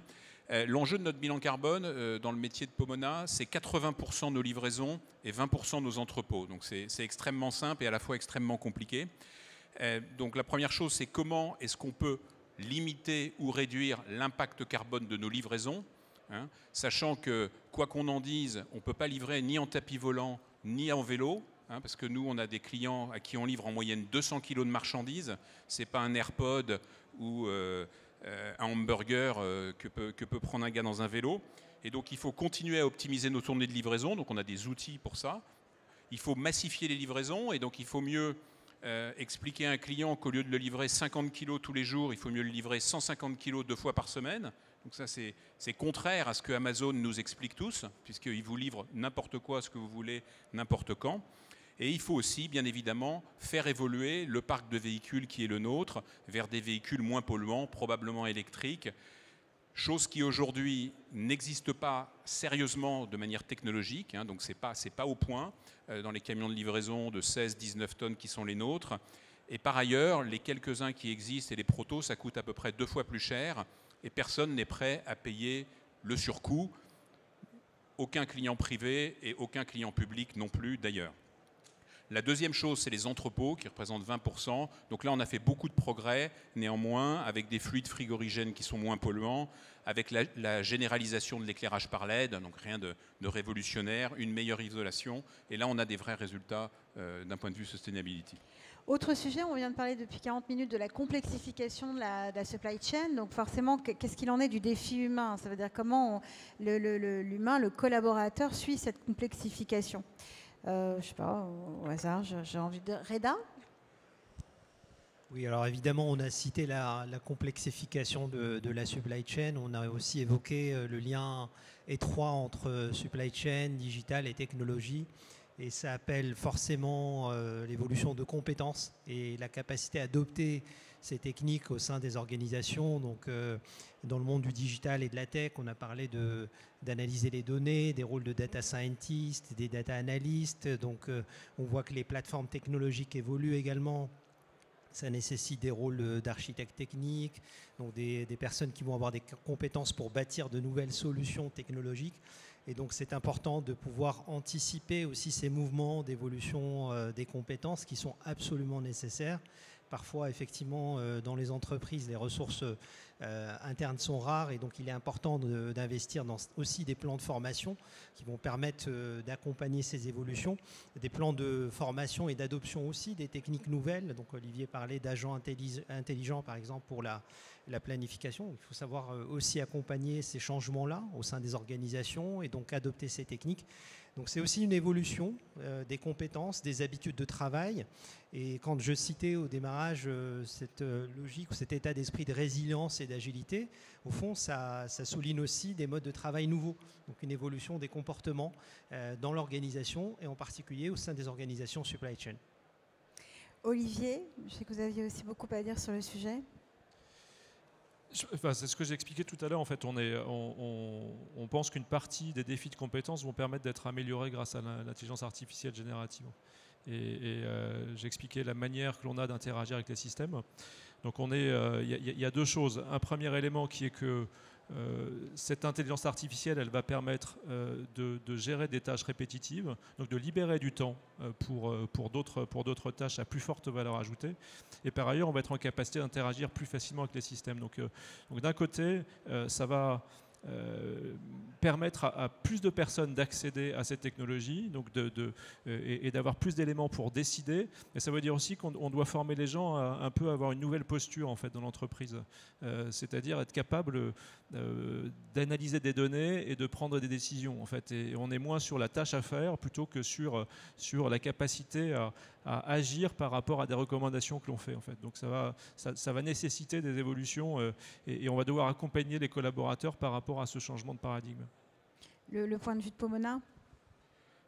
L'enjeu de notre bilan carbone dans le métier de Pomona, c'est 80% nos livraisons et 20% nos entrepôts. Donc c'est extrêmement simple et à la fois extrêmement compliqué. Donc la première chose, c'est comment est-ce qu'on peut limiter ou réduire l'impact carbone de nos livraisons, sachant que, quoi qu'on en dise, on ne peut pas livrer ni en tapis volant ni en vélo, parce que nous, on a des clients à qui on livre en moyenne 200 kg de marchandises. Ce n'est pas un AirPod ou un hamburger que peut prendre un gars dans un vélo. Et donc, il faut continuer à optimiser nos tournées de livraison. Donc, on a des outils pour ça. Il faut massifier les livraisons. Et donc, il faut mieux expliquer à un client qu'au lieu de le livrer 50 kg tous les jours, il faut mieux le livrer 150 kg 2 fois par semaine. Donc ça, c'est contraire à ce que Amazon nous explique tous, puisqu'il vous livre n'importe quoi, ce que vous voulez, n'importe quand. Et il faut aussi, bien évidemment, faire évoluer le parc de véhicules qui est le nôtre vers des véhicules moins polluants, probablement électriques, chose qui aujourd'hui n'existe pas sérieusement de manière technologique, donc c'est pas au point dans les camions de livraison de 16-19 tonnes qui sont les nôtres. Et par ailleurs, les quelques-uns qui existent et les protos, ça coûte à peu près 2 fois plus cher et personne n'est prêt à payer le surcoût. Aucun client privé et aucun client public non plus d'ailleurs. La deuxième chose, c'est les entrepôts qui représentent 20%. Donc là, on a fait beaucoup de progrès, néanmoins, avec des fluides frigorigènes qui sont moins polluants, avec la généralisation de l'éclairage par LED, donc rien de révolutionnaire, une meilleure isolation. Et là, on a des vrais résultats d'un point de vue sustainability. Autre sujet, on vient de parler depuis 40 minutes de la complexification de la supply chain. Donc forcément, qu'est-ce qu'il en est du défi humain? Ça veut dire comment l'humain, le collaborateur, suit cette complexification. Je ne sais pas, au hasard, j'ai envie de... Reda? Oui, alors évidemment, on a cité la complexification de la supply chain. On a aussi évoqué le lien étroit entre supply chain, digital et technologie. Et ça appelle forcément l'évolution de compétences et la capacité à adopter ces techniques au sein des organisations. Donc, dans le monde du digital et de la tech, on a parlé d'analyser les données, des rôles de data scientist, des data analystes. Donc, on voit que les plateformes technologiques évoluent également. Ça nécessite des rôles d'architectes techniques, donc des personnes qui vont avoir des compétences pour bâtir de nouvelles solutions technologiques. Et donc, c'est important de pouvoir anticiper aussi ces mouvements d'évolution des compétences qui sont absolument nécessaires. Parfois, effectivement, dans les entreprises, les ressources internes sont rares et donc il est important d'investir dans aussi des plans de formation qui vont permettre d'accompagner ces évolutions, des plans de formation et d'adoption aussi des techniques nouvelles. Donc Olivier parlait d'agents intelligents par exemple pour la planification. Il faut savoir aussi accompagner ces changements-là au sein des organisations et donc adopter ces techniques. Donc c'est aussi une évolution des compétences, des habitudes de travail. Et quand je citais au démarrage cette logique ou cet état d'esprit de résilience et d'agilité, au fond, ça souligne aussi des modes de travail nouveaux. Donc une évolution des comportements dans l'organisation et en particulier au sein des organisations supply chain. Olivier, je sais que vous aviez aussi beaucoup à dire sur le sujet. C'est ce que j'ai expliqué tout à l'heure. En fait, on pense qu'une partie des défis de compétences vont permettre d'être améliorés grâce à l'intelligence artificielle générative. Et j'ai expliqué la manière que l'on a d'interagir avec les systèmes. Donc, il y a deux choses. Un premier élément qui est que cette intelligence artificielle, elle va permettre de gérer des tâches répétitives, donc de libérer du temps pour d'autres tâches à plus forte valeur ajoutée. Et par ailleurs, on va être en capacité d'interagir plus facilement avec les systèmes. Donc d'un côté, ça va permettre à plus de personnes d'accéder à cette technologie et d'avoir plus d'éléments pour décider. Et ça veut dire aussi qu'on doit former les gens à un peu avoir une nouvelle posture en fait, dans l'entreprise. C'est-à-dire être capable d'analyser des données et de prendre des décisions. En fait. Et on est moins sur la tâche à faire plutôt que sur la capacité à agir par rapport à des recommandations que l'on fait. En fait. Donc ça va nécessiter des évolutions et on va devoir accompagner les collaborateurs par rapport à ce changement de paradigme. Le point de vue de Pomona ?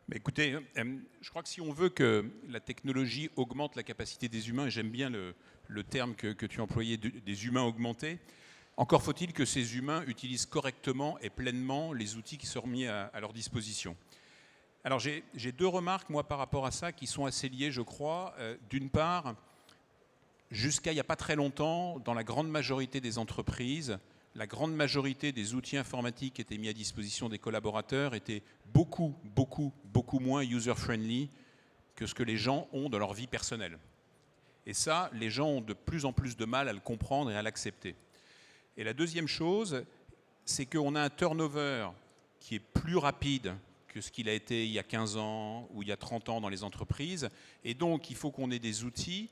Mais écoutez, je crois que si on veut que la technologie augmente la capacité des humains, et j'aime bien le terme que tu employais, des humains augmentés, encore faut-il que ces humains utilisent correctement et pleinement les outils qui sont mis à leur disposition. Alors j'ai deux remarques, moi, par rapport à ça, qui sont assez liées, je crois. D'une part, jusqu'à il n'y a pas très longtemps, dans la grande majorité des entreprises, la grande majorité des outils informatiques qui étaient mis à disposition des collaborateurs étaient beaucoup moins user-friendly que ce que les gens ont dans leur vie personnelle. Et ça, les gens ont de plus en plus de mal à le comprendre et à l'accepter. Et la deuxième chose, c'est qu'on a un turnover qui est plus rapide que ce qu'il a été il y a 15 ans ou il y a 30 ans dans les entreprises. Et donc, il faut qu'on ait des outils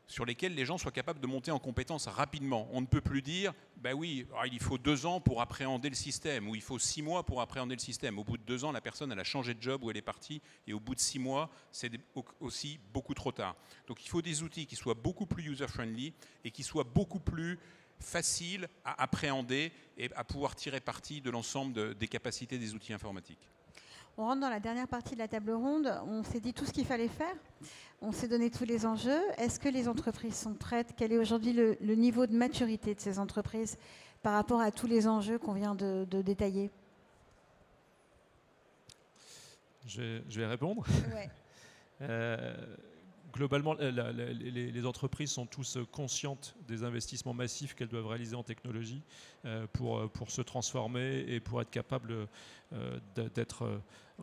sur lesquels les gens soient capables de monter en compétences rapidement. On ne peut plus dire, ben oui, il faut 2 ans pour appréhender le système, ou il faut 6 mois pour appréhender le système. Au bout de 2 ans, la personne, elle a changé de job ou elle est partie, et au bout de 6 mois, c'est aussi beaucoup trop tard. Donc il faut des outils qui soient beaucoup plus user-friendly et qui soient beaucoup plus faciles à appréhender et à pouvoir tirer parti de l'ensemble des capacités des outils informatiques. On rentre dans la dernière partie de la table ronde. On s'est dit tout ce qu'il fallait faire. On s'est donné tous les enjeux. Est-ce que les entreprises sont prêtes ? Quel est aujourd'hui le niveau de maturité de ces entreprises par rapport à tous les enjeux qu'on vient de détailler ? Je vais répondre. Ouais. Globalement, les entreprises sont tous conscientes des investissements massifs qu'elles doivent réaliser en technologie pour se transformer et pour être capables d'être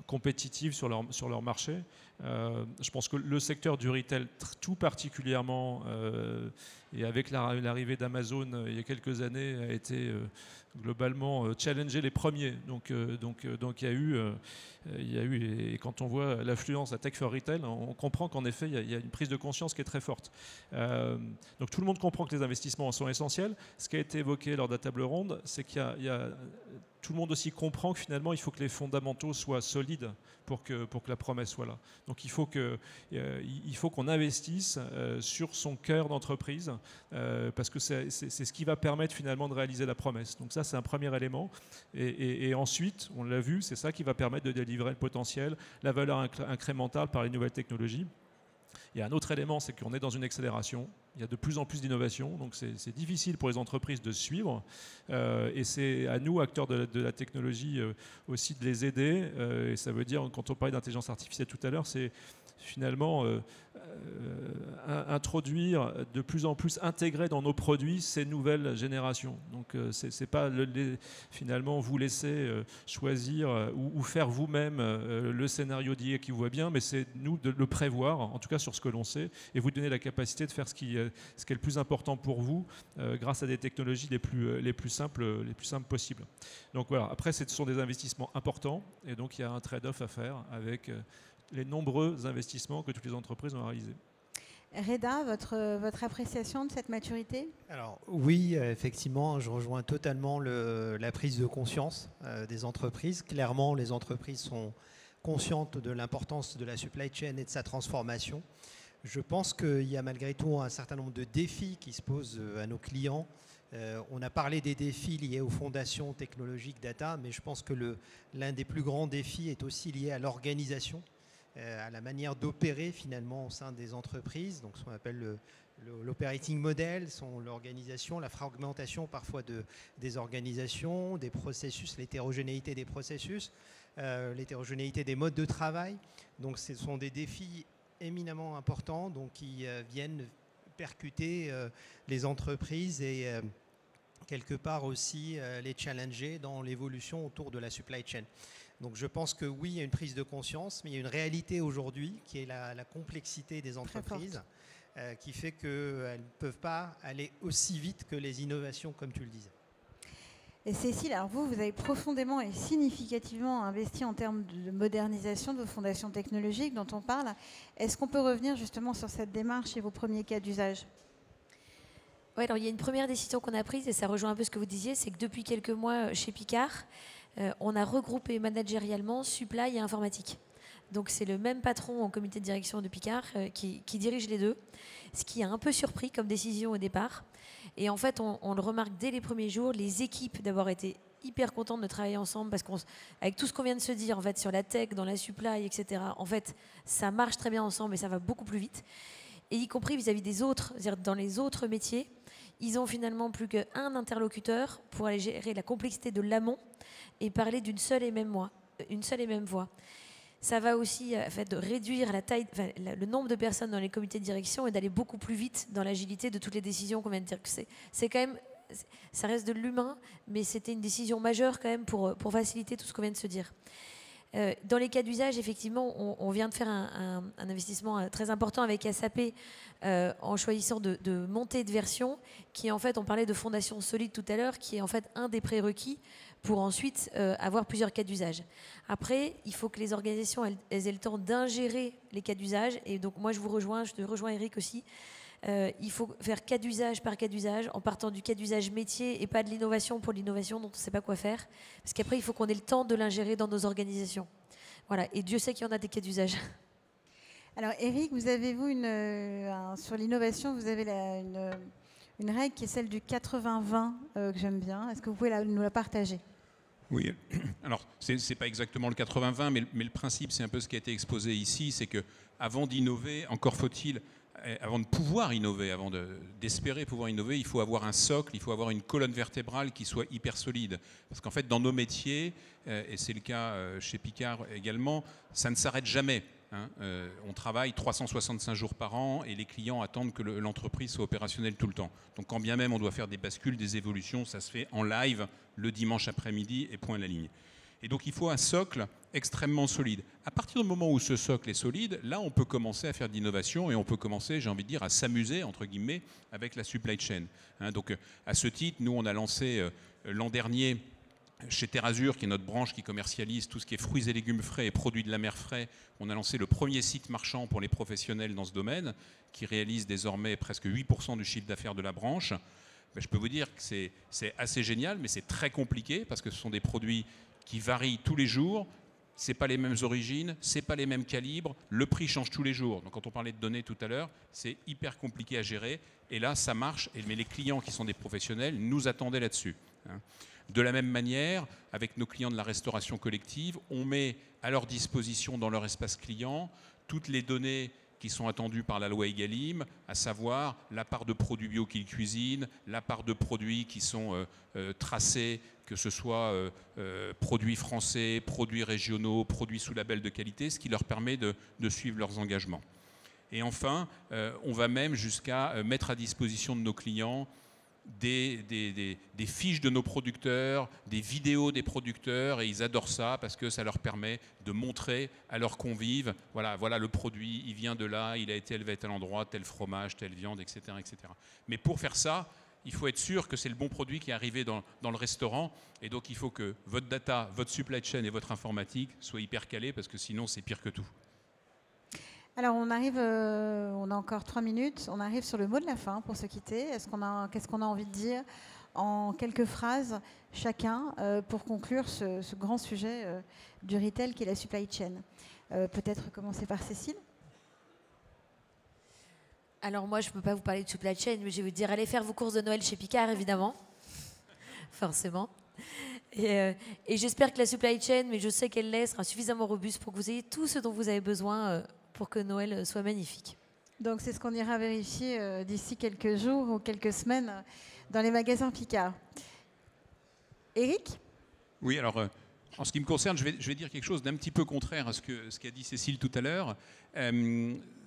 compétitives sur leur marché. Je pense que le secteur du retail, tout particulièrement, et avec l'arrivée d'Amazon il y a quelques années, a été globalement challenger les premiers. Donc il y a eu, et quand on voit l'affluence à Tech for Retail, on comprend qu'en effet, il y a une prise de conscience qui est très forte. Donc tout le monde comprend que les investissements sont essentiels. Ce qui a été évoqué lors de la table ronde, c'est tout le monde aussi comprend que finalement, il faut que les fondamentaux soient solides pour que la promesse soit là. Donc il faut qu'on investisse sur son cœur d'entreprise parce que c'est ce qui va permettre finalement de réaliser la promesse. Donc ça, c'est un premier élément. Et ensuite, on l'a vu, c'est ça qui va permettre de délivrer le potentiel, la valeur incrémentale par les nouvelles technologies. Il y a un autre élément, c'est qu'on est dans une accélération. Il y a de plus en plus d'innovations, donc c'est difficile pour les entreprises de suivre. Et c'est à nous, acteurs de la technologie, aussi de les aider. Et ça veut dire, quand on parlait d'intelligence artificielle tout à l'heure, c'est finalement introduire de plus en plus, intégrer dans nos produits ces nouvelles générations. Donc c'est pas finalement vous laisser choisir ou faire vous-même le scénario d'IA qui vous va bien, mais c'est nous de le prévoir, en tout cas sur ce que l'on sait, et vous donner la capacité de faire ce qui est le plus important pour vous grâce à des technologies les plus simples possibles. Donc voilà, après ce sont des investissements importants, et donc il y a un trade-off à faire avec les nombreux investissements que toutes les entreprises ont réalisés. Reda, votre appréciation de cette maturité ? Alors oui, effectivement, je rejoins totalement la prise de conscience des entreprises. Clairement, les entreprises sont consciente de l'importance de la supply chain et de sa transformation. Je pense qu'il y a malgré tout un certain nombre de défis qui se posent à nos clients. On a parlé des défis liés aux fondations technologiques data, mais je pense que l'un des plus grands défis est aussi lié à l'organisation, à la manière d'opérer finalement au sein des entreprises, donc ce qu'on appelle l'operating model, l'organisation, la fragmentation parfois des organisations, des processus, l'hétérogénéité des processus, l'hétérogénéité des modes de travail. Donc ce sont des défis éminemment importants donc, qui viennent percuter les entreprises et quelque part aussi les challenger dans l'évolution autour de la supply chain. Donc je pense que oui, il y a une prise de conscience, mais il y a une réalité aujourd'hui qui est la complexité des entreprises qui fait qu'elles ne peuvent pas aller aussi vite que les innovations, comme tu le disais. Et Cécile, alors vous avez profondément et significativement investi en termes de modernisation de vos fondations technologiques dont on parle. Est-ce qu'on peut revenir justement sur cette démarche et vos premiers cas d'usage ? Oui, alors il y a une première décision qu'on a prise, et ça rejoint un peu ce que vous disiez, c'est que depuis quelques mois chez Picard, on a regroupé managérialement supply et informatique. Donc c'est le même patron en comité de direction de Picard qui dirige les deux, ce qui a un peu surpris comme décision au départ. Et en fait, on le remarque dès les premiers jours, les équipes d'avoir été hyper contentes de travailler ensemble parce qu'avec tout ce qu'on vient de se dire en fait, sur la tech, dans la supply, etc., en fait, ça marche très bien ensemble et ça va beaucoup plus vite. Et y compris vis-à-vis des autres, c'est-à-dire dans les autres métiers, ils ont finalement plus qu'un interlocuteur pour aller gérer la complexité de l'amont et parler d'une seule et même voix. Ça va aussi en fait, réduire le nombre de personnes dans les comités de direction et d'aller beaucoup plus vite dans l'agilité de toutes les décisions qu'on vient de dire. C'est quand même, ça reste de l'humain, mais c'était une décision majeure quand même pour faciliter tout ce qu'on vient de se dire. Dans les cas d'usage, effectivement, on vient de faire un investissement très important avec SAP en choisissant de monter de version, qui en fait, on parlait de fondation solide tout à l'heure, qui est en fait un des prérequis pour ensuite avoir plusieurs cas d'usage. Après, il faut que les organisations elles aient le temps d'ingérer les cas d'usage. Et donc, moi, je te rejoins Eric aussi. Il faut faire cas d'usage par cas d'usage, en partant du cas d'usage métier et pas de l'innovation pour l'innovation dont on ne sait pas quoi faire. Parce qu'après, il faut qu'on ait le temps de l'ingérer dans nos organisations. Voilà. Et Dieu sait qu'il y en a des cas d'usage. Alors, Eric, sur l'innovation, vous avez une règle qui est celle du 80-20 que j'aime bien. Est-ce que vous pouvez nous la partager ? Oui, alors c'est pas exactement le 80-20, mais le principe, c'est un peu ce qui a été exposé ici, c'est que avant d'innover, encore faut-il, avant de pouvoir innover, avant d'espérer pouvoir innover, il faut avoir un socle, il faut avoir une colonne vertébrale qui soit hyper solide. Parce qu'en fait, dans nos métiers, et c'est le cas chez Picard également, ça ne s'arrête jamais. On travaille 365 jours par an et les clients attendent que l'entreprise soit opérationnelle tout le temps. Donc quand bien même on doit faire des bascules, des évolutions, ça se fait en live le dimanche après-midi et point à la ligne. Et donc il faut un socle extrêmement solide. À partir du moment où ce socle est solide, là on peut commencer à faire de l'innovation et on peut commencer, j'ai envie de dire, à s'amuser, entre guillemets, avec la supply chain. Donc à ce titre, nous on a lancé l'an dernier chez TerAsure, qui est notre branche qui commercialise tout ce qui est fruits et légumes frais et produits de la mer frais, on a lancé le premier site marchand pour les professionnels dans ce domaine, qui réalise désormais presque 8% du chiffre d'affaires de la branche. Je peux vous dire que c'est assez génial, mais c'est très compliqué parce que ce sont des produits qui varient tous les jours. Ce n'est pas les mêmes origines, ce n'est pas les mêmes calibres, le prix change tous les jours. Donc quand on parlait de données tout à l'heure, c'est hyper compliqué à gérer. Et là, ça marche, mais les clients qui sont des professionnels nous attendaient là-dessus. De la même manière, avec nos clients de la restauration collective, on met à leur disposition dans leur espace client toutes les données qui sont attendues par la loi Egalim, à savoir la part de produits bio qu'ils cuisinent, la part de produits qui sont tracés, que ce soit produits français, produits régionaux, produits sous label de qualité, ce qui leur permet de suivre leurs engagements. Et enfin, on va même jusqu'à mettre à disposition de nos clients des fiches de nos producteurs, des vidéos des producteurs, et ils adorent ça parce que ça leur permet de montrer à leurs convives, voilà le produit, il vient de là, il a été élevé à tel endroit, tel fromage, telle viande, etc., etc. Mais pour faire ça, il faut être sûr que c'est le bon produit qui est arrivé dans le restaurant, et donc il faut que votre data, votre supply chain et votre informatique soient hyper calés, parce que sinon c'est pire que tout. Alors on a encore 3 minutes, on arrive sur le mot de la fin pour se quitter. Qu'est-ce qu'on a envie de dire en quelques phrases chacun pour conclure ce grand sujet du retail qui est la supply chain. Peut-être commencer par Cécile. Alors moi, je ne peux pas vous parler de supply chain, mais je vais vous dire, allez faire vos courses de Noël chez Picard, évidemment. Forcément. Et j'espère que la supply chain, mais je sais qu'elle l'est, sera suffisamment robuste pour que vous ayez tout ce dont vous avez besoin pour que Noël soit magnifique. Donc c'est ce qu'on ira vérifier d'ici quelques jours ou quelques semaines dans les magasins Picard. Éric ? Oui, alors en ce qui me concerne, je vais dire quelque chose d'un petit peu contraire à ce qu'a dit Cécile tout à l'heure.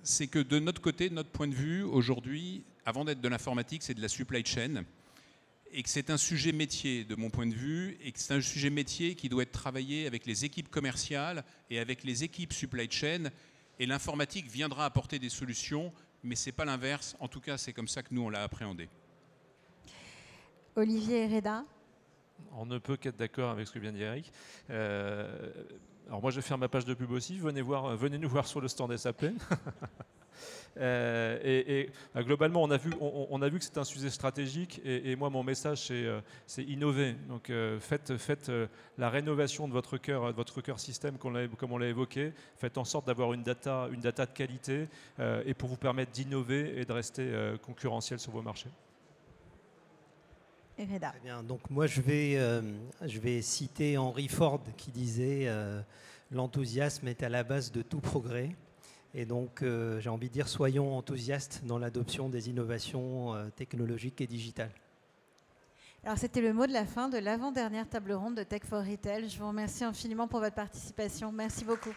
C'est que de notre côté, de notre point de vue, aujourd'hui, avant d'être de l'informatique, c'est de la supply chain. Et que c'est un sujet métier, de mon point de vue, et que c'est un sujet métier qui doit être travaillé avec les équipes commerciales et avec les équipes supply chain. Et l'informatique viendra apporter des solutions, mais ce n'est pas l'inverse. En tout cas, c'est comme ça que nous, on l'a appréhendé. Olivier et Reda ? On ne peut qu'être d'accord avec ce que vient de dire Eric. Alors moi, je vais faire ma page de pub aussi. Venez nous voir sur le stand SAP. Globalement, on a vu que c'est un sujet stratégique. Et moi, mon message, c'est innover. Donc, faites la rénovation de votre cœur système, comme on l'a évoqué. Faites en sorte d'avoir une data de qualité et pour vous permettre d'innover et de rester concurrentiel sur vos marchés. Très bien. Donc moi, je vais citer Henry Ford qui disait l'enthousiasme est à la base de tout progrès. Et donc, j'ai envie de dire, soyons enthousiastes dans l'adoption des innovations technologiques et digitales. Alors, c'était le mot de la fin de l'avant-dernière table ronde de Tech for Retail. Je vous remercie infiniment pour votre participation. Merci beaucoup.